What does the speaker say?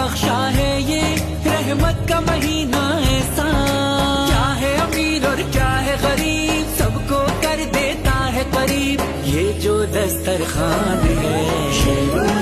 बख्शा है ये रहमत का महीना ऐसा। क्या है अमीर और क्या है गरीब, सबको कर देता है करीब। ये जो दस्तरखान है